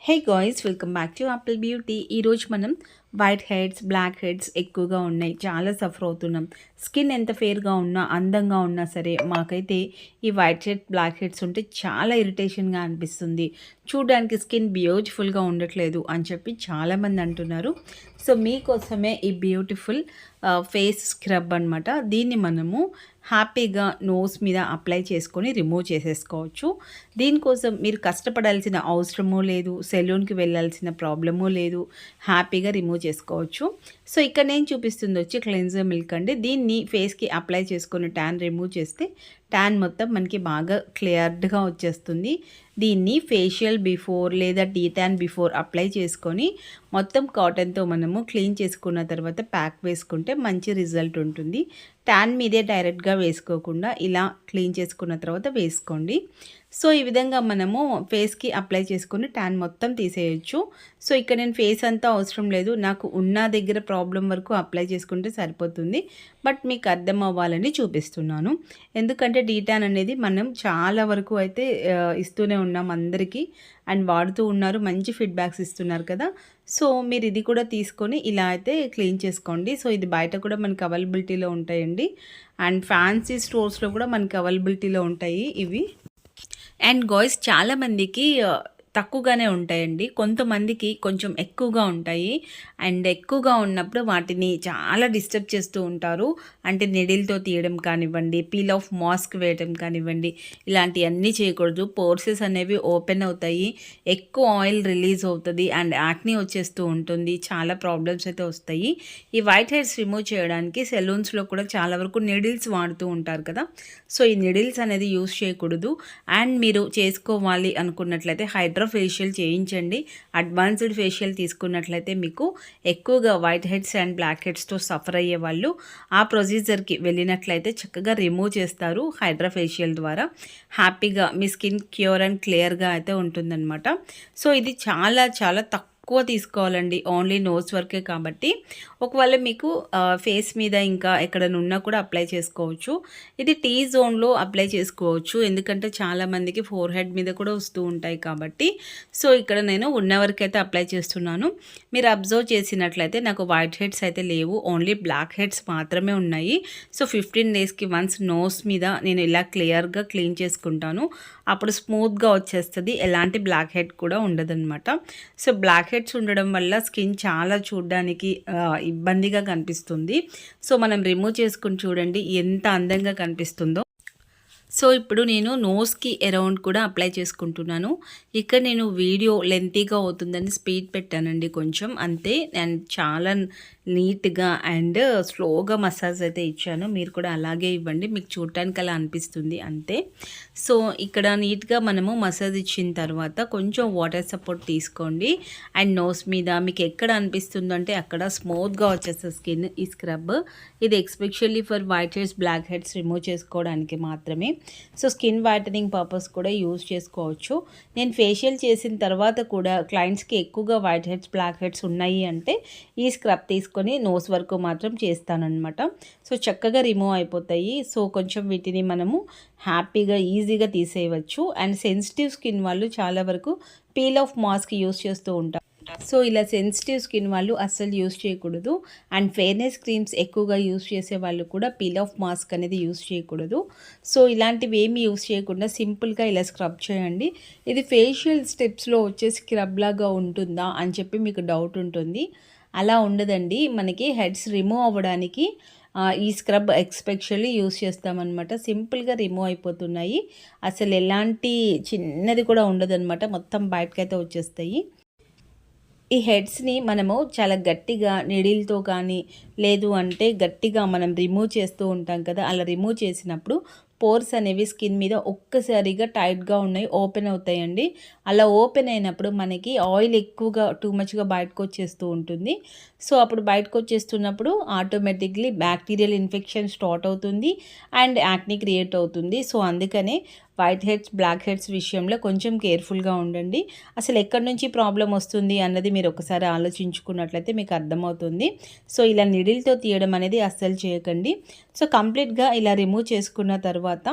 Hey guys, welcome back to Apple beauty. ఈరోజు మనం white heads, black heads ఎక్కువగా ఉన్నాయి, చాలా సఫర్ అవుతున్నాం. స్కిన్ ఎంత ఫేర్గా ఉన్నా, అందంగా ఉన్నా సరే మాకైతే ఈ వైట్ హెడ్, బ్లాక్ హెడ్స్ ఉంటే చాలా ఇరిటేషన్గా అనిపిస్తుంది. చూడడానికి స్కిన్ బ్యూటిఫుల్గా ఉండట్లేదు అని చెప్పి చాలామంది అంటున్నారు. సో మీకోసమే ఈ బ్యూటిఫుల్ ఫేస్ స్క్రబ్ అనమాట. దీన్ని మనము హ్యాపీగా నోస్ మీద అప్లై చేసుకొని రిమూవ్ చేసేసుకోవచ్చు. దీనికోసం మీరు కష్టపడాల్సిన అవసరమూ లేదు, సెలూన్కి వెళ్ళాల్సిన ప్రాబ్లమూ లేదు, హ్యాపీగా రిమూవ్ చేసుకోవచ్చు. సో ఇక్కడ నేను చూపిస్తుంది వచ్చి క్లెన్జర్ మిల్క్ అండి. దీన్ని ఫేస్కి అప్లై చేసుకొని ట్యాన్ రిమూవ్ చేస్తే ట్యాన్ మొత్తం మనకి బాగా క్లియర్డ్గా వచ్చేస్తుంది. దీన్ని ఫేషియల్ బిఫోర్ లేదా డీ ట్యాన్ బిఫోర్ అప్లై చేసుకొని మొత్తం కాటన్తో మనము క్లీన్ చేసుకున్న తర్వాత ప్యాక్ వేసుకుంటే మంచి రిజల్ట్ ఉంటుంది. ట్యాన్ మీదే డైరెక్ట్గా వేసుకోకుండా ఇలా క్లీన్ చేసుకున్న తర్వాత వేసుకోండి. సో ఈ విధంగా మనము ఫేస్కి అప్లై చేసుకొని ట్యాన్ మొత్తం తీసేయచ్చు. సో ఇక్కడ నేను ఫేస్ అంతా అవసరం లేదు, నాకు ఉన్న దగ్గర ప్రాబ్లం వరకు అప్లై చేసుకుంటే సరిపోతుంది. బట్ మీకు అర్థం అవ్వాలని చూపిస్తున్నాను. ఎందుకంటే డీ ట్యాన్ అనేది మనం చాలా వరకు అయితే ఇస్తూనే ఉన్నాం అందరికీ, అండ్ వాడుతూ ఉన్నారు, మంచి ఫీడ్బ్యాక్స్ ఇస్తున్నారు కదా. సో మీరు ఇది కూడా తీసుకొని ఇలా అయితే క్లీన్ చేసుకోండి. సో ఇది బయట కూడా మనకి అవైలబిలిటీలో ఉంటాయండి, అండ్ ఫ్యాన్సీ స్టోర్స్లో కూడా మనకి అవైలబిలిటీలో ఉంటాయి ఇవి. అండ్ గాయ్స్, చాలామందికి తక్కువగానే ఉంటాయండి, కొంతమందికి కొంచెం ఎక్కువగా ఉంటాయి. అండ్ ఎక్కువగా ఉన్నప్పుడు వాటిని చాలా డిస్టర్బ్ చేస్తూ ఉంటారు. అంటే నిడిల్తో తీయడం కానివ్వండి, పీల్ ఆఫ్ మాస్క్ వేయడం కానివ్వండి, ఇలాంటివన్నీ చేయకూడదు. పోర్సెస్ అనేవి ఓపెన్ అవుతాయి, ఎక్కువ ఆయిల్ రిలీజ్ అవుతుంది, అండ్ యాక్నీ వచ్చేస్తూ ఉంటుంది, చాలా ప్రాబ్లమ్స్ అయితే వస్తాయి. ఈ వైట్ హెయిర్స్ రిమూవ్ చేయడానికి సెలూన్స్లో కూడా చాలా వరకు నిడిల్స్ వాడుతూ ఉంటారు కదా. సో ఈ నిడిల్స్ అనేది యూస్ చేయకూడదు. అండ్ మీరు చేసుకోవాలి అనుకున్నట్లయితే హైడ్రా ఫేషియల్ చేయించండి. అడ్వాన్స్డ్ ఫేషియల్ తీసుకున్నట్లయితే మీకు ఎక్కువగా వైట్ హెడ్స్ అండ్ బ్లాక్ హెడ్స్తో సఫర్ అయ్యే వాళ్ళు ఆ ప్రొసీజర్కి వెళ్ళినట్లయితే చక్కగా రిమూవ్ చేస్తారు హైడ్రా ఫేషియల్ ద్వారా. హ్యాపీగా మీ స్కిన్ క్యూర్ అండ్ క్లియర్గా అయితే ఉంటుందన్నమాట. సో ఇది చాలా చాలా తక్కువ తీసుకోవాలండి, ఓన్లీ నోస్ వరకే కాబట్టి. ఒకవేళ మీకు ఫేస్ మీద ఇంకా ఎక్కడైనా ఉన్నా కూడా అప్లై చేసుకోవచ్చు. ఇది టీ జోన్లో అప్లై చేసుకోవచ్చు, ఎందుకంటే చాలామందికి ఫోర్ హెడ్ మీద కూడా వస్తూ ఉంటాయి కాబట్టి. సో ఇక్కడ నేను ఉన్న వరకైతే అప్లై చేస్తున్నాను. మీరు అబ్జర్వ్ చేసినట్లయితే నాకు వైట్ హెడ్స్ అయితే లేవు, ఓన్లీ బ్లాక్ హెడ్స్ మాత్రమే ఉన్నాయి. సో 15 డేస్కి వన్స్ నోస్ మీద నేను ఇలా క్లియర్గా క్లీన్ చేసుకుంటాను, అప్పుడు స్మూత్గా వచ్చేస్తుంది, ఎలాంటి బ్లాక్ హెడ్ కూడా ఉండదన్నమాట. సో బ్లాక్ హెడ్స్ ఉండడం వల్ల స్కిన్ చాలా చూడడానికి ఇబ్బందిగా కనిపిస్తుంది. సో మనం రిమూవ్ చేసుకుని చూడండి ఎంత అందంగా కనిపిస్తుందో. సో ఇప్పుడు నేను నోస్కి అరౌండ్ కూడా అప్లై చేసుకుంటున్నాను. ఇక్కడ నేను వీడియో లెంతీగా అవుతుందని స్పీడ్ పెట్టానండి కొంచెం, అంతే. అండ్ చాలా నీట్గా అండ్ స్లోగా మసాజ్ అయితే ఇచ్చాను, మీరు కూడా అలాగే ఇవ్వండి, మీకు చూడటానికి అలా అనిపిస్తుంది అంతే. సో ఇక్కడ నీట్గా మనము మసాజ్ ఇచ్చిన తర్వాత కొంచెం వాటర్ సపోర్ట్ తీసుకోండి. అండ్ నోస్ మీద మీకు ఎక్కడ అనిపిస్తుందో అంటే అక్కడ స్మూత్గా వచ్చేస్తుంది స్కిన్. ఈ స్క్రబ్ ఇది especially for white heads, black heads remove చేసుకోవడానికి మాత్రమే. సో స్కిన్ వైటనింగ్ పర్పస్ కూడా యూజ్ చేసుకోవచ్చు. నేను ఫేషియల్ చేసిన తర్వాత కూడా క్లయింట్స్కి ఎక్కువగా వైట్ హెడ్స్, బ్లాక్ హెడ్స్ ఉన్నాయి అంటే ఈ స్క్రబ్ తీసుకొని నోస్ వరకు మాత్రం చేస్తానన్నమాట. సో చక్కగా రిమూవ్ అయిపోతాయి. సో కొంచెం వీటిని మనము హ్యాపీగా ఈజీగా తీసేయవచ్చు. అండ్ సెన్సిటివ్ స్కిన్ వాళ్ళు చాలా వరకు పీల్ ఆఫ్ మాస్క్ యూజ్ చేస్తూ ఉంటారు. సో ఇలా సెన్సిటివ్ స్కిన్ వాళ్ళు అస్సలు యూజ్ చేయకూడదు. అండ్ ఫెయిర్నెస్ క్రీమ్స్ ఎక్కువగా యూజ్ చేసే వాళ్ళు కూడా పీల్ ఆఫ్ మాస్క్ అనేది యూజ్ చేయకూడదు. సో ఇలాంటివి ఏమి యూజ్ చేయకుండా సింపుల్గా ఇలా స్క్రబ్ చేయండి. ఇది ఫేషియల్ స్టెప్స్లో వచ్చే స్క్రబ్ లాగా ఉంటుందా అని చెప్పి మీకు డౌట్ ఉంటుంది. అలా ఉండదండి, మనకి హెడ్స్ రిమూవ్ అవ్వడానికి ఈ స్క్రబ్ ఎస్పెషల్లీ యూస్ చేస్తామన్నమాట. సింపుల్గా రిమూవ్ అయిపోతున్నాయి, అసలు ఎలాంటి చిన్నది కూడా ఉండదన్నమాట, మొత్తం బయటకైతే వచ్చేస్తాయి. ఈ హెడ్స్ని మనము చాలా గట్టిగా నీడిల్తో కానీ లేదు అంటే గట్టిగా మనం రిమూవ్ చేస్తూ ఉంటాం కదా, అలా రిమూవ్ చేసినప్పుడు పోర్స్ అనేవి స్కిన్ మీద ఒక్కసారిగా టైట్గా ఉన్నాయి, ఓపెన్ అవుతాయండి. అలా ఓపెన్ అయినప్పుడు మనకి ఆయిల్ ఎక్కువగా టూ మచ్గా బయటకు వచ్చేస్తూ ఉంటుంది. సో అప్పుడు బయటకు వచ్చేస్తున్నప్పుడు ఆటోమేటిక్లీ బ్యాక్టీరియల్ ఇన్ఫెక్షన్ స్టార్ట్ అవుతుంది అండ్ యాక్నీ క్రియేట్ అవుతుంది. సో అందుకనే వైట్ హెడ్స్, బ్లాక్ హెడ్స్ విషయంలో కొంచెం కేర్ఫుల్గా ఉండండి. అసలు ఎక్కడి నుంచి ప్రాబ్లం వస్తుంది అన్నది మీరు ఒకసారి ఆలోచించుకున్నట్లయితే మీకు అర్థమవుతుంది. సో ఇలా నిడిల్తో తీయడం అనేది అస్సలు చేయకండి. సో కంప్లీట్గా ఇలా రిమూవ్ చేసుకున్న తర్వాత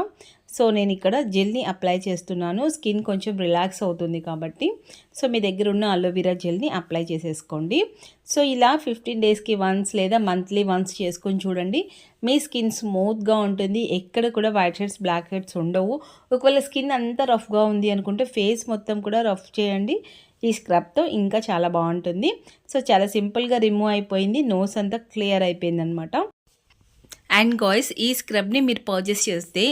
సో నేను ఇక్కడ జెల్ని అప్లై చేస్తున్నాను. స్కిన్ కొంచెం రిలాక్స్ అవుతుంది కాబట్టి. సో మీ దగ్గర ఉన్న అలోవెరా జెల్ని అప్లై చేసేసుకోండి. సో ఇలా 15 డేస్కి వన్స్ లేదా మంత్లీ వన్స్ చేసుకొని చూడండి. మీ స్కిన్ స్మూత్గా ఉంటుంది. ఎక్కడ కూడా వైట్ హెడ్స్ బ్లాక్ హెడ్స్ ఉండవు. ఒకవేళ స్కిన్ అంతా రఫ్గా ఉంది అనుకుంటే ఫేస్ మొత్తం కూడా రఫ్ చేయండి. ఈ స్క్రబ్తో ఇంకా చాలా బాగుంటుంది. సో చాలా సింపుల్గా రిమూవ్ అయిపోయింది. నోస్ అంతా క్లియర్ అయిపోయిందనమాట. అండ్ గాయ్స్, ఈ స్క్రబ్ని మీరు పర్చేస్ చేస్తే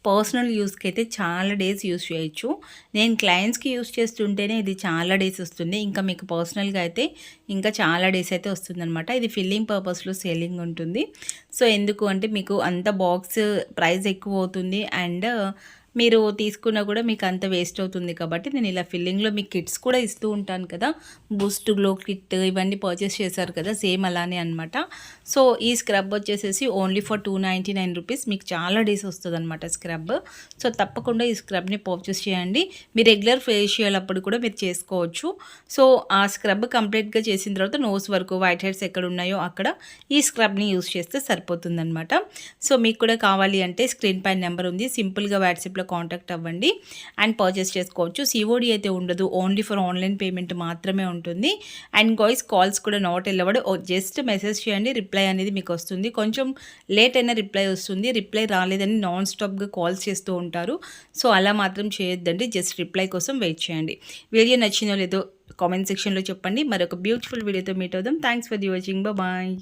పర్సనల్ యూస్కి అయితే చాలా డేస్ యూస్ చేయొచ్చు. నేను క్లయింట్స్కి యూస్ చేస్తుంటేనే ఇది చాలా డేస్ వస్తుంది. ఇంకా మీకు పర్సనల్గా అయితే ఇంకా చాలా డేస్ అయితే వస్తుందన్నమాట. ఇది ఫిల్లింగ్ పర్పస్లో సేలింగ్ ఉంటుంది. సో ఎందుకు అంటే మీకు అంత బాక్స్ ప్రైస్ ఎక్కువ అవుతుంది అండ్ మీరు తీసుకున్నా కూడా మీకు అంత వేస్ట్ అవుతుంది కాబట్టి నేను ఇలా ఫిల్లింగ్లో మీకు కిట్స్ కూడా ఇస్తూ ఉంటాను కదా, బూస్ట్ గ్లో కిట్ ఇవన్నీ పర్చేస్ చేశారు కదా, సేమ్ అలానే అనమాట. సో ఈ స్క్రబ్ వచ్చేసేసి ఓన్లీ ఫర్ 299 రూపీస్ మీకు చాలా డేస్ వస్తుంది అనమాట స్క్రబ్. సో తప్పకుండా ఈ స్క్రబ్ని పర్చేస్ చేయండి. మీ రెగ్యులర్ ఫేషియల్ అప్పుడు కూడా మీరు చేసుకోవచ్చు. సో ఆ స్క్రబ్ కంప్లీట్గా చేసిన తర్వాత నోస్ వరకు వైట్ హెడ్స్ ఎక్కడ ఉన్నాయో అక్కడ ఈ స్క్రబ్ని యూస్ చేస్తే సరిపోతుందన్నమాట. సో మీకు కూడా కావాలి అంటే స్క్రీన్ పైన నెంబర్ ఉంది, సింపుల్గా వాట్సాప్లో కాంటాక్ట్ అవ్వండి అండ్ పర్చేస్ చేసుకోవచ్చు. సిఓడి అయితే ఉండదు, ఓన్లీ ఫర్ ఆన్లైన్ పేమెంట్ మాత్రమే ఉంటుంది. అండ్ గాయ్స్, కాల్స్ కూడా నాట్ ఎలవడ్. జస్ట్ మెసేజ్ చేయండి, రిప్లై అనేది మీకు వస్తుంది. కొంచెం లేట్ అయినా రిప్లై వస్తుంది. రిప్లై రాలేదని నాన్ స్టాప్గా కాల్స్ చేస్తూ ఉంటారు. సో అలా మాత్రం చేయొద్దండి, జస్ట్ రిప్లై కోసం వెయిట్ చేయండి. వీడియో నచ్చినో లేదో కామెంట్ సెక్షన్లో చెప్పండి. మరొక బ్యూటిఫుల్ వీడియోతో మీట్ అవుదాం. Thanks for the watching. Bye.